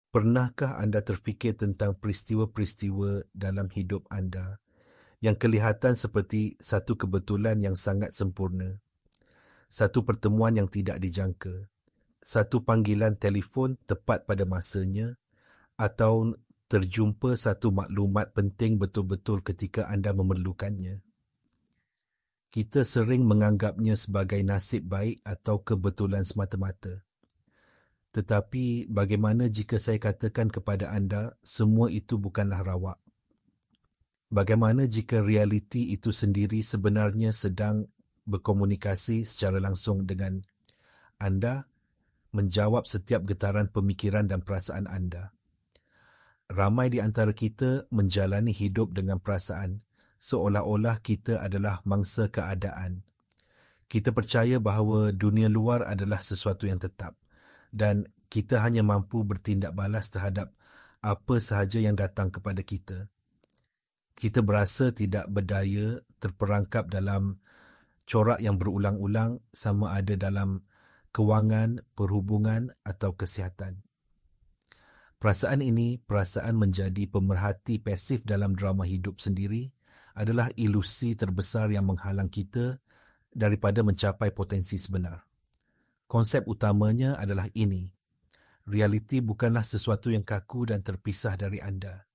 Pernahkah anda terfikir tentang peristiwa-peristiwa dalam hidup anda yang kelihatan seperti satu kebetulan yang sangat sempurna, satu pertemuan yang tidak dijangka, satu panggilan telefon tepat pada masanya, atau terjumpa satu maklumat penting betul-betul ketika anda memerlukannya? Kita sering menganggapnya sebagai nasib baik atau kebetulan semata-mata. Tetapi bagaimana jika saya katakan kepada anda semua itu bukanlah rawak? Bagaimana jika realiti itu sendiri sebenarnya sedang berkomunikasi secara langsung dengan anda, menjawab setiap getaran pemikiran dan perasaan anda? Ramai di antara kita menjalani hidup dengan perasaan seolah-olah kita adalah mangsa keadaan. Kita percaya bahawa dunia luar adalah sesuatu yang tetap dan kita hanya mampu bertindak balas terhadap apa sahaja yang datang kepada kita. Kita berasa tidak berdaya, terperangkap dalam corak yang berulang-ulang, sama ada dalam kewangan, perhubungan atau kesihatan. Perasaan ini, perasaan menjadi pemerhati pasif dalam drama hidup sendiri, adalah ilusi terbesar yang menghalang kita daripada mencapai potensi sebenar. Konsep utamanya adalah ini: realiti bukanlah sesuatu yang kaku dan terpisah dari anda.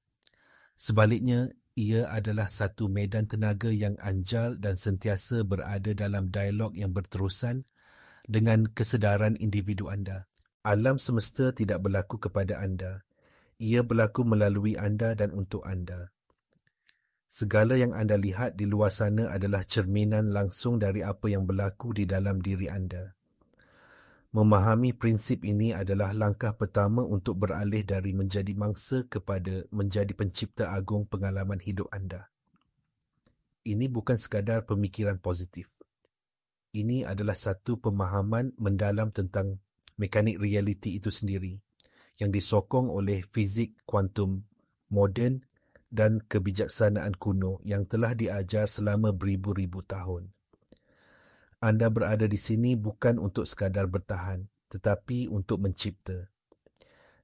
Sebaliknya, ia adalah satu medan tenaga yang anjal dan sentiasa berada dalam dialog yang berterusan dengan kesedaran individu anda. Alam semesta tidak berlaku kepada anda. Ia berlaku melalui anda dan untuk anda. Segala yang anda lihat di luar sana adalah cerminan langsung dari apa yang berlaku di dalam diri anda. Memahami prinsip ini adalah langkah pertama untuk beralih dari menjadi mangsa kepada menjadi pencipta agung pengalaman hidup anda. Ini bukan sekadar pemikiran positif. Ini adalah satu pemahaman mendalam tentang mekanik realiti itu sendiri yang disokong oleh fizik kuantum moden dan kebijaksanaan kuno yang telah diajar selama beribu-ribu tahun. Anda berada di sini bukan untuk sekadar bertahan, tetapi untuk mencipta.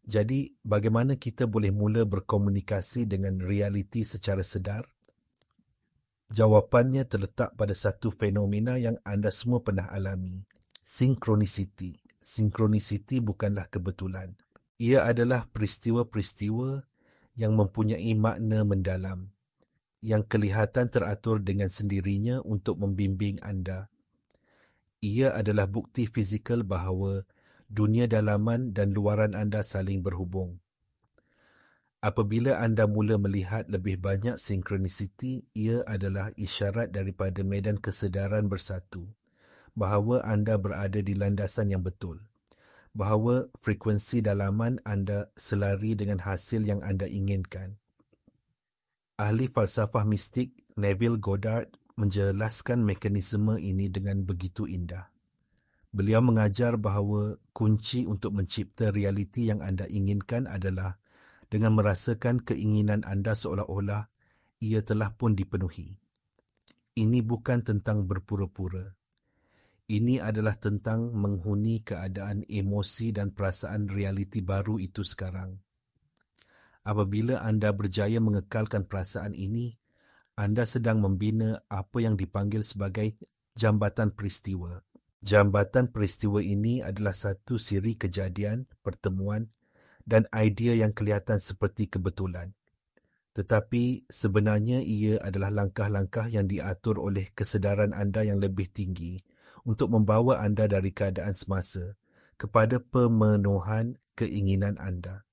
Jadi, bagaimana kita boleh mula berkomunikasi dengan realiti secara sedar? Jawapannya terletak pada satu fenomena yang anda semua pernah alami: sinkronisiti. Sinkronisiti bukanlah kebetulan. Ia adalah peristiwa-peristiwa yang mempunyai makna mendalam, yang kelihatan teratur dengan sendirinya untuk membimbing anda. Ia adalah bukti fizikal bahawa dunia dalaman dan luaran anda saling berhubung. Apabila anda mula melihat lebih banyak sinkronisiti, ia adalah isyarat daripada medan kesedaran bersatu, bahawa anda berada di landasan yang betul, bahawa frekuensi dalaman anda selari dengan hasil yang anda inginkan. Ahli falsafah mistik Neville Goddard menjelaskan mekanisme ini dengan begitu indah. Beliau mengajar bahawa kunci untuk mencipta realiti yang anda inginkan adalah dengan merasakan keinginan anda seolah-olah ia telah pun dipenuhi. Ini bukan tentang berpura-pura. Ini adalah tentang menghuni keadaan emosi dan perasaan realiti baru itu sekarang. Apabila anda berjaya mengekalkan perasaan ini, anda sedang membina apa yang dipanggil sebagai jambatan peristiwa. Jambatan peristiwa ini adalah satu siri kejadian, pertemuan dan idea yang kelihatan seperti kebetulan. Tetapi sebenarnya ia adalah langkah-langkah yang diatur oleh kesedaran anda yang lebih tinggi untuk membawa anda dari keadaan semasa kepada pemenuhan keinginan anda.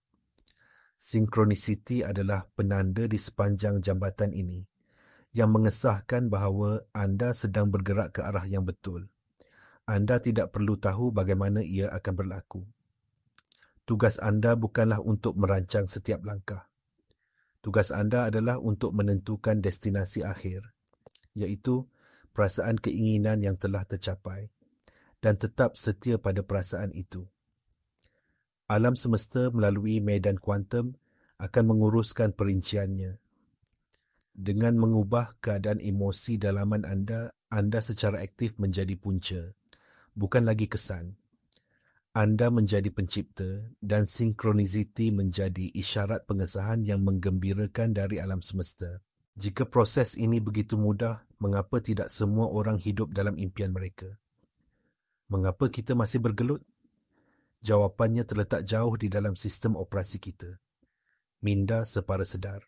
Sinkronisiti adalah penanda di sepanjang jambatan ini yang mengesahkan bahawa anda sedang bergerak ke arah yang betul. Anda tidak perlu tahu bagaimana ia akan berlaku. Tugas anda bukanlah untuk merancang setiap langkah. Tugas anda adalah untuk menentukan destinasi akhir, iaitu perasaan keinginan yang telah tercapai, dan tetap setia pada perasaan itu. Alam semesta melalui medan kuantum akan menguruskan perinciannya. Dengan mengubah keadaan emosi dalaman anda secara aktif menjadi punca, bukan lagi kesan. Anda menjadi pencipta dan sinkronisiti menjadi isyarat pengesahan yang menggembirakan dari alam semesta. Jika proses ini begitu mudah, mengapa tidak semua orang hidup dalam impian mereka? Mengapa kita masih bergelut? Jawapannya terletak jauh di dalam sistem operasi kita. Minda separa sedar.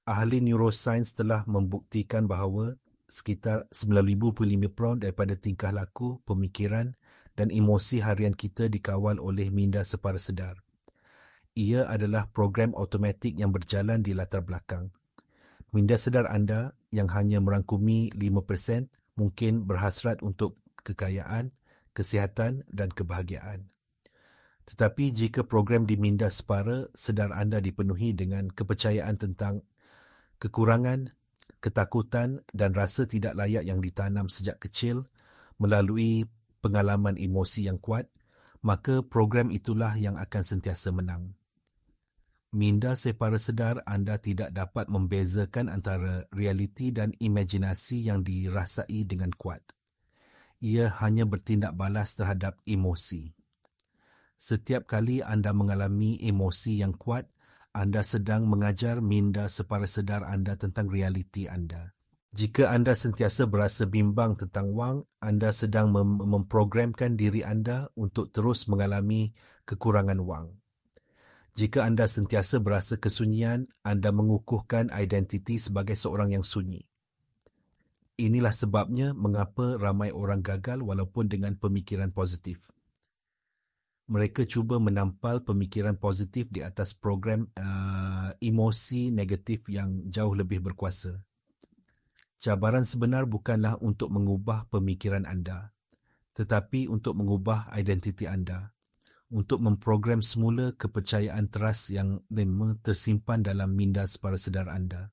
Ahli neurosains telah membuktikan bahawa sekitar 95% daripada tingkah laku, pemikiran dan emosi harian kita dikawal oleh minda separa sedar. Ia adalah program automatik yang berjalan di latar belakang. Minda sedar anda yang hanya merangkumi 5% mungkin berhasrat untuk kekayaan, kesihatan dan kebahagiaan. Tetapi jika program di minda separa sedar anda dipenuhi dengan kepercayaan tentang kekurangan, ketakutan dan rasa tidak layak yang ditanam sejak kecil melalui pengalaman emosi yang kuat, maka program itulah yang akan sentiasa menang. Minda separa sedar anda tidak dapat membezakan antara realiti dan imajinasi yang dirasai dengan kuat. Ia hanya bertindak balas terhadap emosi. Setiap kali anda mengalami emosi yang kuat, anda sedang mengajar minda separa sedar anda tentang realiti anda. Jika anda sentiasa berasa bimbang tentang wang, anda sedang memprogramkan diri anda untuk terus mengalami kekurangan wang. Jika anda sentiasa berasa kesunyian, anda mengukuhkan identiti sebagai seorang yang sunyi. Inilah sebabnya mengapa ramai orang gagal walaupun dengan pemikiran positif. Mereka cuba menampal pemikiran positif di atas program emosi negatif yang jauh lebih berkuasa. Cabaran sebenar bukanlah untuk mengubah pemikiran anda, tetapi untuk mengubah identiti anda, untuk memprogram semula kepercayaan teras yang tersimpan dalam minda separa sedar anda.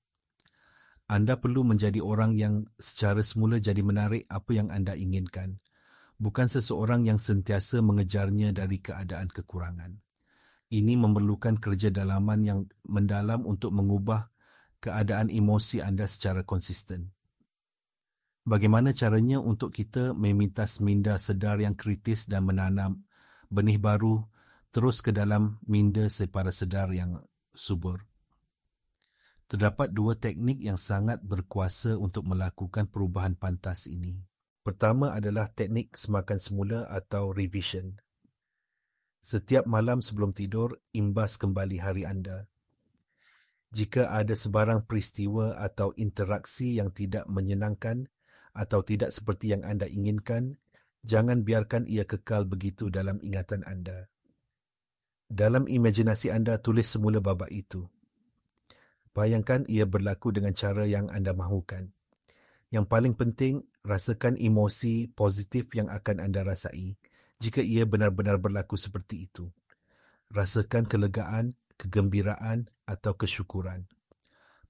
Anda perlu menjadi orang yang secara semula jadi menarik apa yang anda inginkan, bukan seseorang yang sentiasa mengejarnya dari keadaan kekurangan. Ini memerlukan kerja dalaman yang mendalam untuk mengubah keadaan emosi anda secara konsisten. Bagaimana caranya untuk kita memintas minda sedar yang kritis dan menanam benih baru terus ke dalam minda separa sedar yang subur? Terdapat dua teknik yang sangat berkuasa untuk melakukan perubahan pantas ini. Pertama adalah teknik semakan semula atau revision. Setiap malam sebelum tidur, imbas kembali hari anda. Jika ada sebarang peristiwa atau interaksi yang tidak menyenangkan atau tidak seperti yang anda inginkan, jangan biarkan ia kekal begitu dalam ingatan anda. Dalam imajinasi anda, tulis semula babak itu. Bayangkan ia berlaku dengan cara yang anda mahukan. Yang paling penting, rasakan emosi positif yang akan anda rasai jika ia benar-benar berlaku seperti itu. Rasakan kelegaan, kegembiraan atau kesyukuran.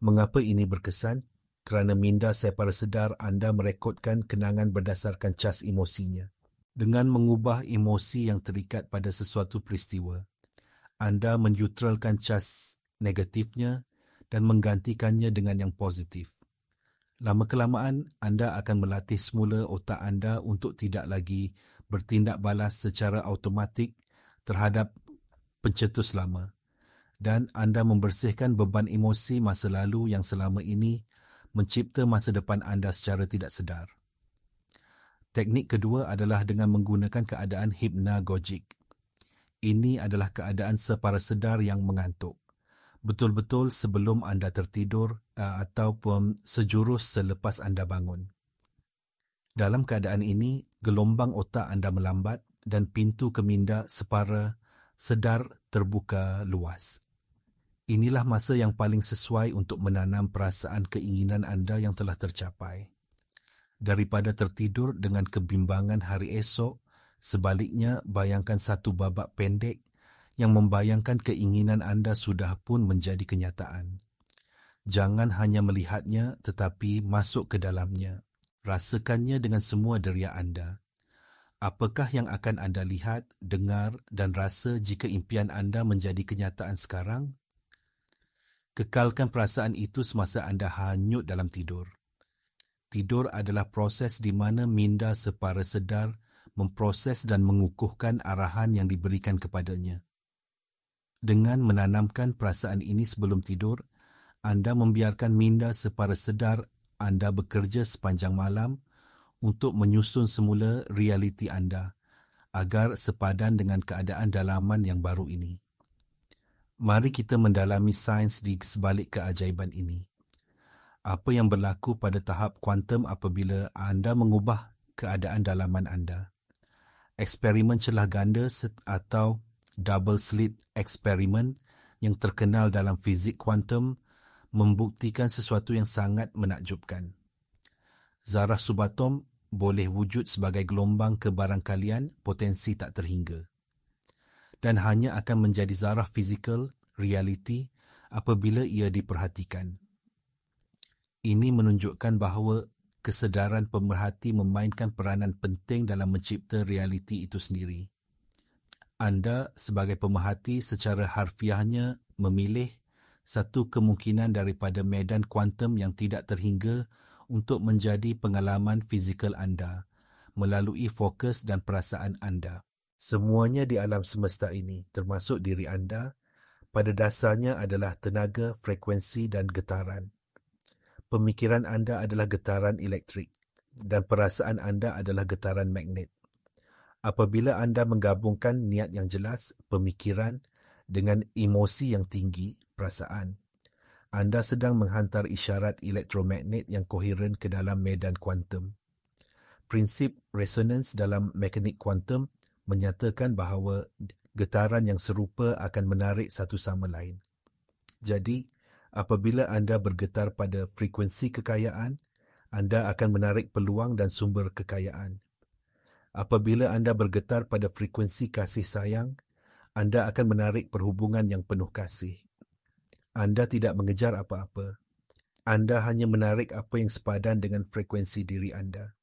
Mengapa ini berkesan? Kerana minda separa sedar anda merekodkan kenangan berdasarkan cas emosinya. Dengan mengubah emosi yang terikat pada sesuatu peristiwa, anda menyutralkan cas negatifnya dan menggantikannya dengan yang positif. Lama-kelamaan, anda akan melatih semula otak anda untuk tidak lagi bertindak balas secara automatik terhadap pencetus lama, dan anda membersihkan beban emosi masa lalu yang selama ini mencipta masa depan anda secara tidak sedar. Teknik kedua adalah dengan menggunakan keadaan hipnagogik. Ini adalah keadaan separa sedar yang mengantuk, betul-betul sebelum anda tertidur ataupun sejurus selepas anda bangun. Dalam keadaan ini, gelombang otak anda melambat dan pintu ke minda separa sedar terbuka luas. Inilah masa yang paling sesuai untuk menanam perasaan keinginan anda yang telah tercapai. Daripada tertidur dengan kebimbangan hari esok, sebaliknya bayangkan satu babak pendek yang membayangkan keinginan anda sudah pun menjadi kenyataan. Jangan hanya melihatnya tetapi masuk ke dalamnya. Rasakannya dengan semua deria anda. Apakah yang akan anda lihat, dengar dan rasa jika impian anda menjadi kenyataan sekarang? Kekalkan perasaan itu semasa anda hanyut dalam tidur. Tidur adalah proses di mana minda separa sedar memproses dan mengukuhkan arahan yang diberikan kepadanya. Dengan menanamkan perasaan ini sebelum tidur, anda membiarkan minda separa sedar anda bekerja sepanjang malam untuk menyusun semula realiti anda agar sepadan dengan keadaan dalaman yang baru ini. Mari kita mendalami sains di sebalik keajaiban ini. Apa yang berlaku pada tahap kuantum apabila anda mengubah keadaan dalaman anda? Eksperimen celah ganda atau double slit eksperimen yang terkenal dalam fizik kuantum membuktikan sesuatu yang sangat menakjubkan. Zarah subatom boleh wujud sebagai gelombang kebarangkalian potensi tak terhingga dan hanya akan menjadi zarah fizikal realiti apabila ia diperhatikan. Ini menunjukkan bahawa kesedaran pemerhati memainkan peranan penting dalam mencipta realiti itu sendiri. Anda sebagai pemerhati secara harfiahnya memilih satu kemungkinan daripada medan kuantum yang tidak terhingga untuk menjadi pengalaman fizikal anda melalui fokus dan perasaan anda. Semuanya di alam semesta ini, termasuk diri anda, pada dasarnya adalah tenaga, frekuensi dan getaran. Pemikiran anda adalah getaran elektrik dan perasaan anda adalah getaran magnet. Apabila anda menggabungkan niat yang jelas, pemikiran, dengan emosi yang tinggi, perasaan, anda sedang menghantar isyarat elektromagnet yang koheren ke dalam medan kuantum. Prinsip resonans dalam mekanik kuantum menyatakan bahawa getaran yang serupa akan menarik satu sama lain. Jadi, apabila anda bergetar pada frekuensi kekayaan, anda akan menarik peluang dan sumber kekayaan. Apabila anda bergetar pada frekuensi kasih sayang, anda akan menarik perhubungan yang penuh kasih. Anda tidak mengejar apa-apa. Anda hanya menarik apa yang sepadan dengan frekuensi diri anda.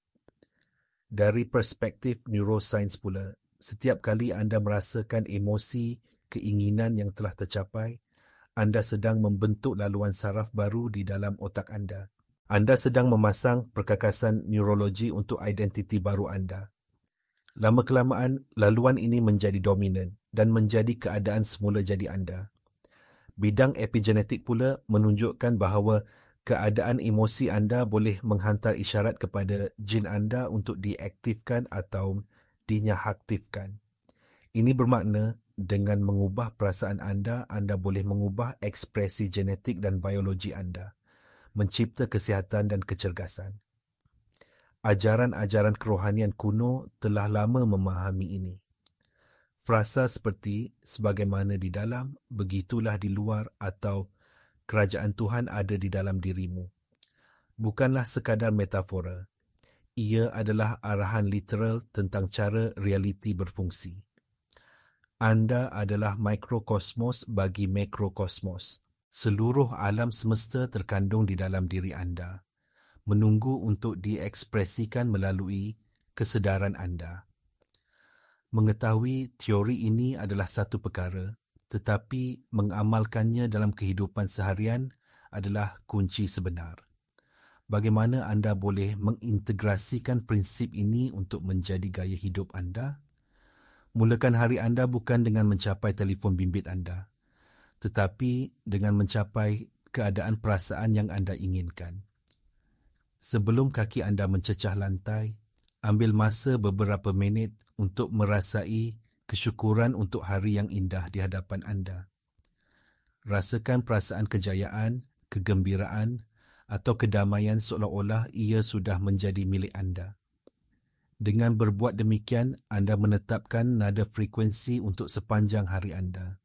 Dari perspektif neurosains pula, setiap kali anda merasakan emosi, keinginan yang telah tercapai, anda sedang membentuk laluan saraf baru di dalam otak anda. Anda sedang memasang perkakasan neurologi untuk identiti baru anda. Lama-kelamaan, laluan ini menjadi dominan dan menjadi keadaan semula jadi anda. Bidang epigenetik pula menunjukkan bahawa keadaan emosi anda boleh menghantar isyarat kepada jin anda untuk diaktifkan atau dinyahaktifkan. Ini bermakna dengan mengubah perasaan anda boleh mengubah ekspresi genetik dan biologi anda, mencipta kesihatan dan kecergasan. Ajaran-ajaran kerohanian kuno telah lama memahami ini. Frasa seperti sebagaimana di dalam, begitulah di luar atau kerajaan Tuhan ada di dalam dirimu bukanlah sekadar metafora. Ia adalah arahan literal tentang cara realiti berfungsi. Anda adalah mikrokosmos bagi makrokosmos. Seluruh alam semesta terkandung di dalam diri anda, menunggu untuk diekspresikan melalui kesedaran anda. Mengetahui teori ini adalah satu perkara, tetapi mengamalkannya dalam kehidupan seharian adalah kunci sebenar. Bagaimana anda boleh mengintegrasikan prinsip ini untuk menjadi gaya hidup anda? Mulakan hari anda bukan dengan mencapai telefon bimbit anda, tetapi dengan mencapai keadaan perasaan yang anda inginkan. Sebelum kaki anda mencecah lantai, ambil masa beberapa minit untuk merasai kesyukuran untuk hari yang indah di hadapan anda. Rasakan perasaan kejayaan, kegembiraan atau kedamaian seolah-olah ia sudah menjadi milik anda. Dengan berbuat demikian, anda menetapkan nada frekuensi untuk sepanjang hari anda.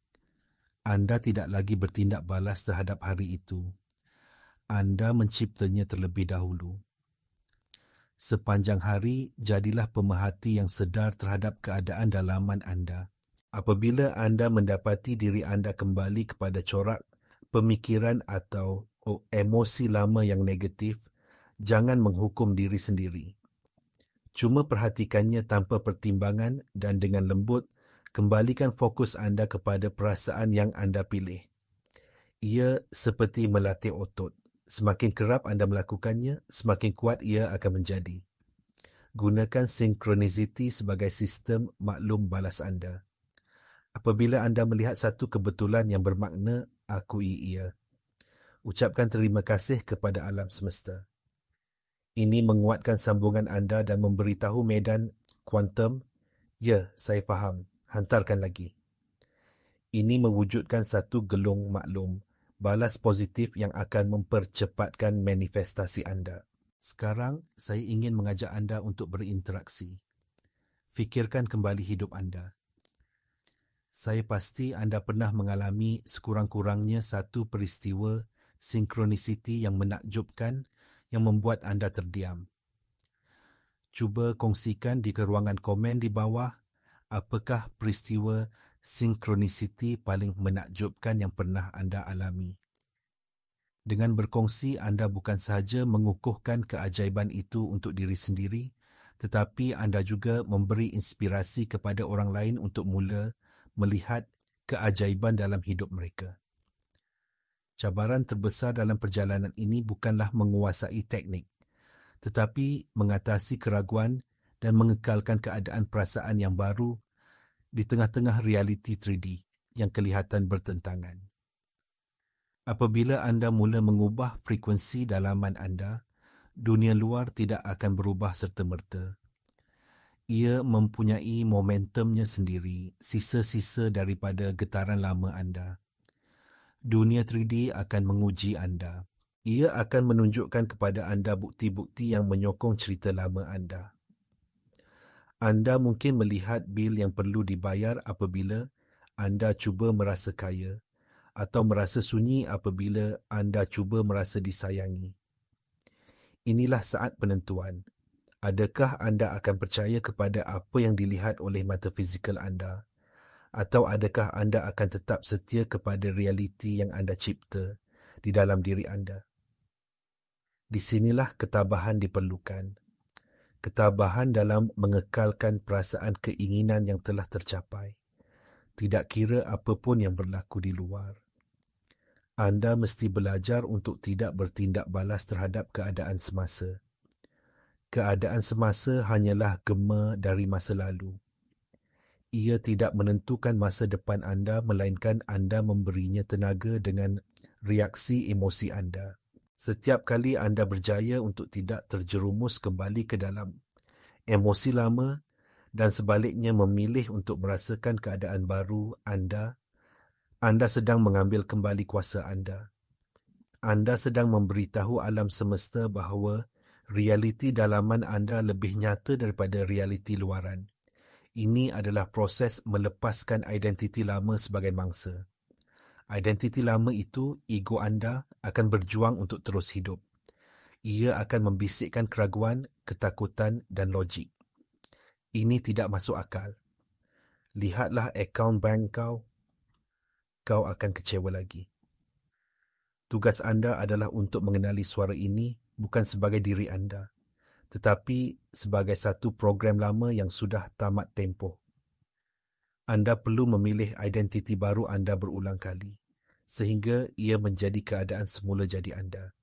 Anda tidak lagi bertindak balas terhadap hari itu. Anda menciptanya terlebih dahulu. Sepanjang hari, jadilah pemerhati yang sedar terhadap keadaan dalaman anda. Apabila anda mendapati diri anda kembali kepada corak, pemikiran atau emosi lama yang negatif, jangan menghukum diri sendiri. Cuma perhatikannya tanpa pertimbangan dan dengan lembut, kembalikan fokus anda kepada perasaan yang anda pilih. Ia seperti melatih otot. Semakin kerap anda melakukannya, semakin kuat ia akan menjadi. Gunakan synchronicity sebagai sistem maklum balas anda. Apabila anda melihat satu kebetulan yang bermakna, akui ia. Ucapkan terima kasih kepada alam semesta. Ini menguatkan sambungan anda dan memberitahu medan kuantum, ya, saya faham, hantarkan lagi. Ini mewujudkan satu gelung maklum, balas positif yang akan mempercepatkan manifestasi anda. Sekarang, saya ingin mengajak anda untuk berinteraksi. Fikirkan kembali hidup anda. Saya pasti anda pernah mengalami sekurang-kurangnya satu peristiwa synchronicity yang menakjubkan yang membuat anda terdiam. Cuba kongsikan di ruangan komen di bawah apakah peristiwa synchronicity paling menakjubkan yang pernah anda alami. Dengan berkongsi, anda bukan sahaja mengukuhkan keajaiban itu untuk diri sendiri, tetapi anda juga memberi inspirasi kepada orang lain untuk mula melihat keajaiban dalam hidup mereka. Cabaran terbesar dalam perjalanan ini bukanlah menguasai teknik, tetapi mengatasi keraguan dan mengekalkan keadaan perasaan yang baru di tengah-tengah realiti 3D yang kelihatan bertentangan. Apabila anda mula mengubah frekuensi dalaman anda, dunia luar tidak akan berubah serta-merta. Ia mempunyai momentumnya sendiri, sisa-sisa daripada getaran lama anda. Dunia 3D akan menguji anda. Ia akan menunjukkan kepada anda bukti-bukti yang menyokong cerita lama anda. Anda mungkin melihat bil yang perlu dibayar apabila anda cuba merasa kaya, atau merasa sunyi apabila anda cuba merasa disayangi. Inilah saat penentuan. Adakah anda akan percaya kepada apa yang dilihat oleh mata fizikal anda? Atau adakah anda akan tetap setia kepada realiti yang anda cipta di dalam diri anda? Di sinilah ketabahan diperlukan. Ketabahan dalam mengekalkan perasaan keinginan yang telah tercapai. Tidak kira apapun yang berlaku di luar. Anda mesti belajar untuk tidak bertindak balas terhadap keadaan semasa. Keadaan semasa hanyalah gema dari masa lalu. Ia tidak menentukan masa depan anda, melainkan anda memberinya tenaga dengan reaksi emosi anda. Setiap kali anda berjaya untuk tidak terjerumus kembali ke dalam emosi lama dan sebaliknya memilih untuk merasakan keadaan baru anda sedang mengambil kembali kuasa anda. Anda sedang memberitahu alam semesta bahawa realiti dalaman anda lebih nyata daripada realiti luaran. Ini adalah proses melepaskan identiti lama sebagai mangsa. Identiti lama itu, ego anda, akan berjuang untuk terus hidup. Ia akan membisikkan keraguan, ketakutan dan logik. Ini tidak masuk akal. Lihatlah akaun bank kau akan kecewa lagi. Tugas anda adalah untuk mengenali suara ini bukan sebagai diri anda, tetapi sebagai satu program lama yang sudah tamat tempoh. Anda perlu memilih identiti baru anda berulang kali, sehingga ia menjadi keadaan semula jadi anda.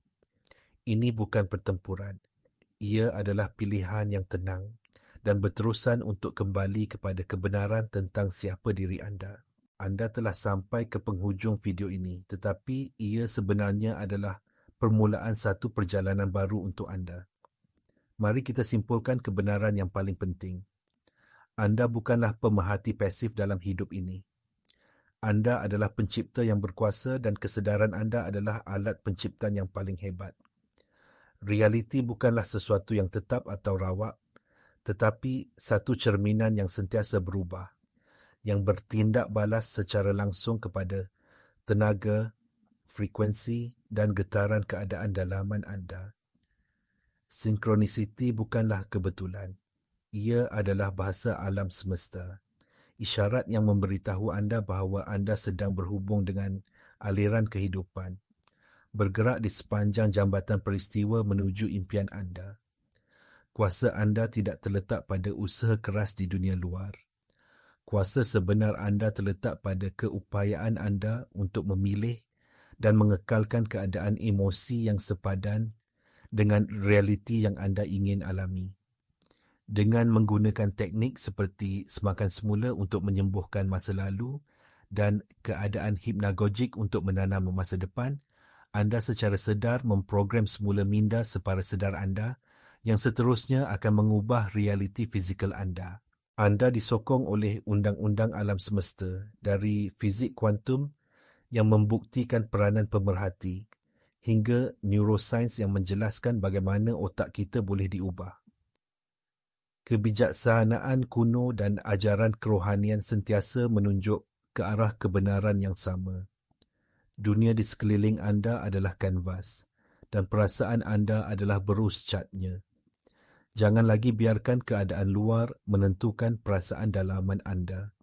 Ini bukan pertempuran. Ia adalah pilihan yang tenang dan berterusan untuk kembali kepada kebenaran tentang siapa diri anda. Anda telah sampai ke penghujung video ini, tetapi ia sebenarnya adalah permulaan satu perjalanan baru untuk anda. Mari kita simpulkan kebenaran yang paling penting. Anda bukanlah pemerhati pasif dalam hidup ini. Anda adalah pencipta yang berkuasa dan kesedaran anda adalah alat penciptaan yang paling hebat. Realiti bukanlah sesuatu yang tetap atau rawak, tetapi satu cerminan yang sentiasa berubah, yang bertindak balas secara langsung kepada tenaga, frekuensi dan getaran keadaan dalaman anda. Synchronicity bukanlah kebetulan. Ia adalah bahasa alam semesta. Isyarat yang memberitahu anda bahawa anda sedang berhubung dengan aliran kehidupan. Bergerak di sepanjang jambatan peristiwa menuju impian anda. Kuasa anda tidak terletak pada usaha keras di dunia luar. Kuasa sebenar anda terletak pada keupayaan anda untuk memilih dan mengekalkan keadaan emosi yang sepadan dengan realiti yang anda ingin alami. dengan menggunakan teknik seperti semakan semula untuk menyembuhkan masa lalu dan keadaan hipnagogik untuk menanam masa depan, anda secara sedar memprogram semula minda separa sedar anda yang seterusnya akan mengubah realiti fizikal anda. Anda disokong oleh undang-undang alam semesta dari fizik kuantum yang membuktikan peranan pemerhati hingga neurosains yang menjelaskan bagaimana otak kita boleh diubah. Kebijaksanaan kuno dan ajaran kerohanian sentiasa menunjuk ke arah kebenaran yang sama. Dunia di sekeliling anda adalah kanvas dan perasaan anda adalah berus catnya. Jangan lagi biarkan keadaan luar menentukan perasaan dalaman anda.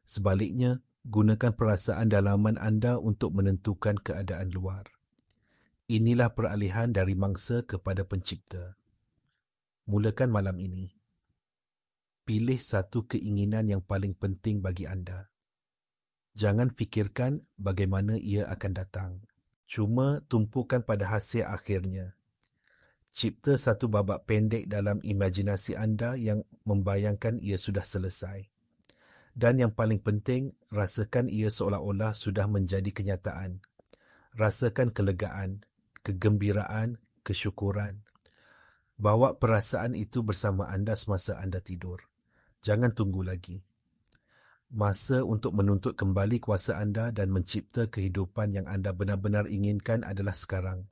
Sebaliknya, gunakan perasaan dalaman anda untuk menentukan keadaan luar. Inilah peralihan dari mangsa kepada pencipta. Mulakan malam ini. Pilih satu keinginan yang paling penting bagi anda. Jangan fikirkan bagaimana ia akan datang. Cuma tumpukan pada hasil akhirnya. Cipta satu babak pendek dalam imajinasi anda yang membayangkan ia sudah selesai. Dan yang paling penting, rasakan ia seolah-olah sudah menjadi kenyataan. Rasakan kelegaan, kegembiraan, kesyukuran. Bawa perasaan itu bersama anda semasa anda tidur. Jangan tunggu lagi. Masa untuk menuntut kembali kuasa anda dan mencipta kehidupan yang anda benar-benar inginkan adalah sekarang.